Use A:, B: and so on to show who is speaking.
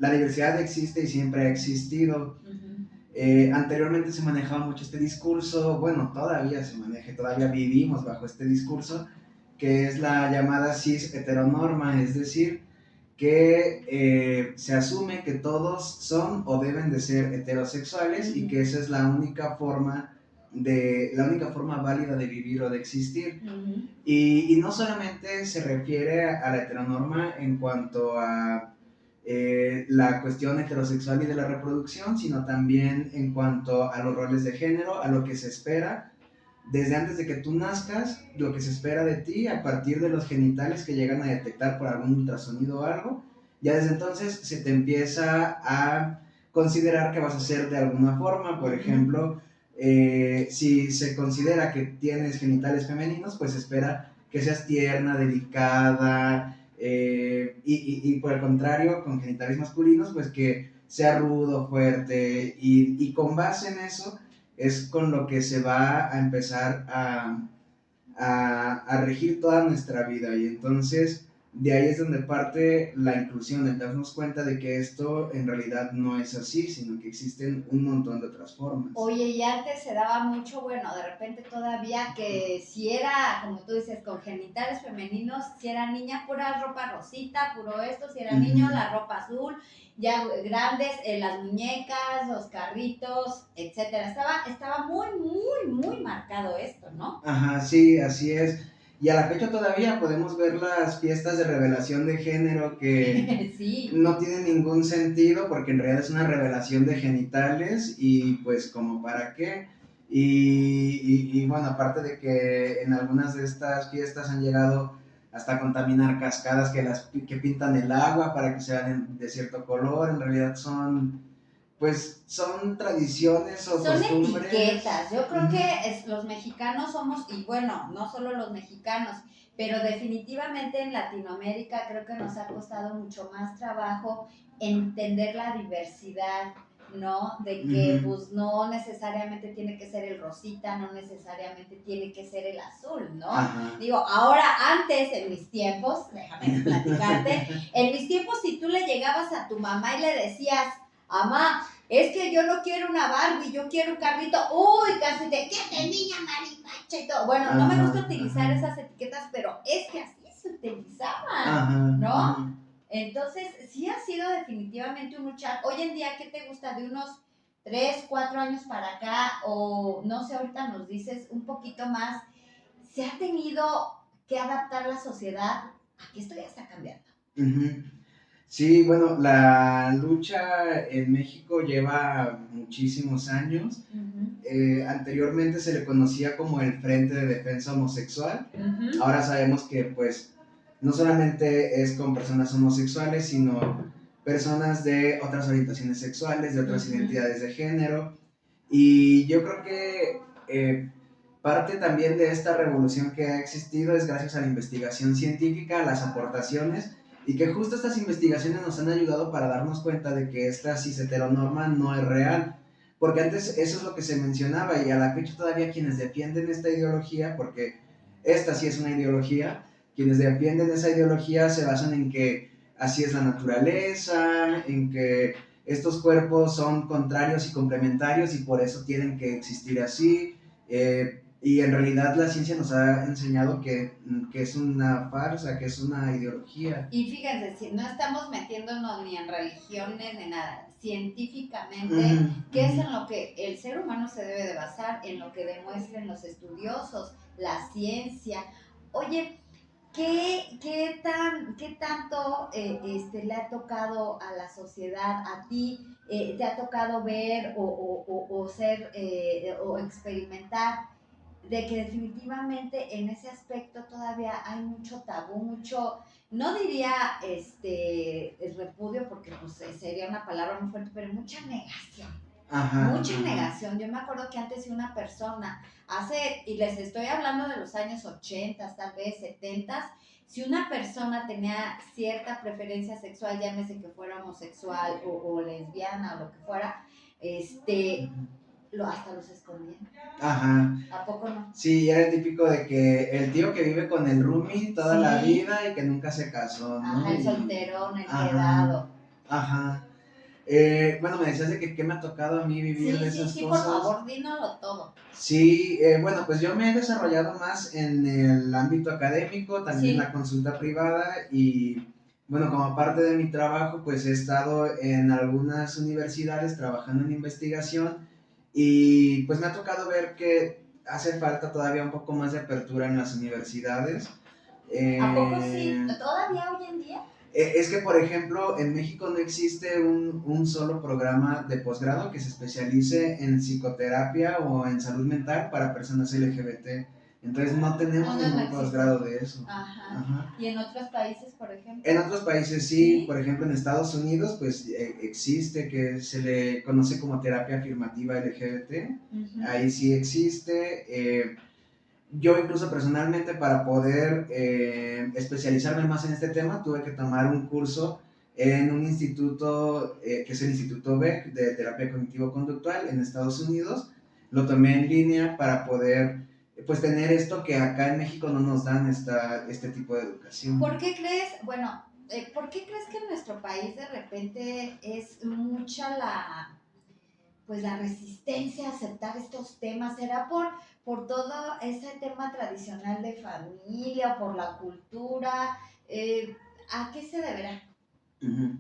A: la diversidad existe y siempre ha existido.
B: Ujú.
A: Anteriormente se manejaba mucho este discurso, bueno, todavía se maneja, todavía vivimos bajo este discurso, que es la llamada cis heteronorma, es decir, que se asume que todos son o deben de ser heterosexuales y que esa es la única forma válida de vivir o de existir.
B: Ujú.
A: Y no solamente se refiere a la heteronorma en cuanto a la cuestión heterosexual y de la reproducción, sino también en cuanto a los roles de género, a lo que se espera desde antes de que tú nazcas, lo que se espera de ti a partir de los genitales que llegan a detectar por algún ultrasonido o algo. Ya desde entonces se te empieza a considerar que vas a ser de alguna forma. Por ejemplo, si se considera que tienes genitales femeninos, pues se espera que seas tierna, delicada, y por el contrario, con genitales masculinos, pues que sea rudo, fuerte, y con base en eso es con lo que se va a empezar a regir toda nuestra vida. Y entonces de ahí es donde parte la inclusión, el darnos cuenta de que esto en realidad no es así, sino que existen un montón de otras formas.
B: Oye, y antes se daba mucho, bueno, de repente todavía que si era, como tú dices, con genitales femeninos, si era niña, pura ropa rosita, puro esto, si era niño, la ropa azul, ya grandes, las muñecas, los carritos, etcétera. Estaba muy marcado esto, ¿no?
A: Ajá, sí, así es. Y a la fecha todavía podemos ver las fiestas de revelación de género que
B: Sí.
A: no tienen ningún sentido porque en realidad es una revelación de genitales y pues como para qué. Y bueno, aparte de que en algunas de estas fiestas han llegado hasta contaminar cascadas que pintan el agua para que sean de cierto color, en realidad son tradiciones o
B: son
A: costumbres.
B: etiquetas. Yo creo que los mexicanos somos, y bueno, no solo los mexicanos, pero definitivamente en Latinoamérica creo que nos ha costado mucho más trabajo entender la diversidad, ¿no? De que pues no necesariamente tiene que ser el rosita, no necesariamente tiene que ser el azul, ¿no?
A: Ajá.
B: Digo, ahora antes, en mis tiempos, déjame platicarte, en mis tiempos si tú le llegabas a tu mamá y le decías, mamá, es que yo no quiero una Barbie, yo quiero un carrito, uy, casi de, ¿qué te niña marimacha y todo? Bueno, no me gusta utilizar esas etiquetas, pero es que así se utilizaban, ¿no? Entonces, sí ha sido definitivamente un luchar. Hoy en día, ¿qué te gusta? De unos 3, 4 años para acá, o no sé, ahorita nos dices un poquito más, ¿se ha tenido que adaptar la sociedad a que esto ya está cambiando?
A: Sí, bueno, la lucha en México lleva muchísimos años. Anteriormente se le conocía como el Frente de Defensa Homosexual. Ahora sabemos que pues no solamente es con personas homosexuales, sino personas de otras orientaciones sexuales, de otras identidades de género. Y yo creo que parte también de esta revolución que ha existido es gracias a la investigación científica, a las aportaciones, y que justo estas investigaciones nos han ayudado para darnos cuenta de que esta cis-heteronorma no es real. Porque antes eso es lo que se mencionaba y a la fecha todavía quienes defienden esta ideología, porque esta sí es una ideología, quienes defienden esa ideología se basan en que así es la naturaleza, en que estos cuerpos son contrarios y complementarios y por eso tienen que existir así. Y en realidad la ciencia nos ha enseñado que es una farsa, que es una ideología.
B: Y fíjense, si no estamos metiéndonos ni en religiones ni nada, científicamente, ¿qué es en lo que el ser humano se debe de basar? En lo que demuestren los estudiosos, la ciencia. Oye, ¿qué tanto le ha tocado a la sociedad, a ti? ¿Te ha tocado ver o ser o experimentar de que definitivamente en ese aspecto todavía hay mucho tabú, mucho, no diría el repudio porque pues sería una palabra muy fuerte, pero mucha negación? Mucha negación. Yo me acuerdo que antes si una persona y les estoy hablando de los años 80, tal vez 70, si una persona tenía cierta preferencia sexual, llámese que fuera homosexual o lesbiana o lo que fuera, hasta los escondían. ¿A poco no?
A: Sí, era el típico de que el tío que vive con el roomie toda la vida y que nunca se casó, ¿no?
B: El solterón, el quedado.
A: Bueno, me decías de que qué me ha tocado a mí vivir de
B: Sí, sí,
A: esas
B: sí, por
A: cosas.
B: favor, dínoslo todo.
A: Sí, bueno, pues yo me he desarrollado más en el ámbito académico, también en la
B: Sí,
A: consulta privada y bueno, como parte de mi trabajo, pues he estado en algunas universidades trabajando en investigación y pues me ha tocado ver que hace falta todavía un poco más de apertura en las universidades.
B: ¿a poco sí?
A: Eh,
B: ¿Todavía hoy en día?
A: es que, por ejemplo, en México no existe un solo programa de posgrado que se especialice en psicoterapia o en salud mental para personas LGBT. Entonces no
B: No,
A: tenemos
B: no, no
A: ningún
B: existe.
A: posgrado de eso.
B: Ajá.
A: Ajá.
B: ¿Y en otros países, por
A: En
B: ejemplo?
A: otros países sí, por
B: Sí.
A: ejemplo en Estados Unidos, pues existe que se le conoce como terapia afirmativa LGBT.
B: Ujú.
A: Ahí sí existe. Yo incluso personalmente para poder especializarme más en este tema tuve que tomar un curso en un instituto que es el Instituto Beck de Terapia Cognitivo-Conductual en Estados Unidos. Lo tomé en línea para poder pues tener esto que acá en México no nos dan este tipo de educación.
B: ¿Por qué crees, bueno, por qué crees que en nuestro país de repente es mucha pues la resistencia a aceptar estos temas? ¿Será por todo ese tema tradicional de familia, por la cultura? ¿A qué se deberá?
A: Uh -huh.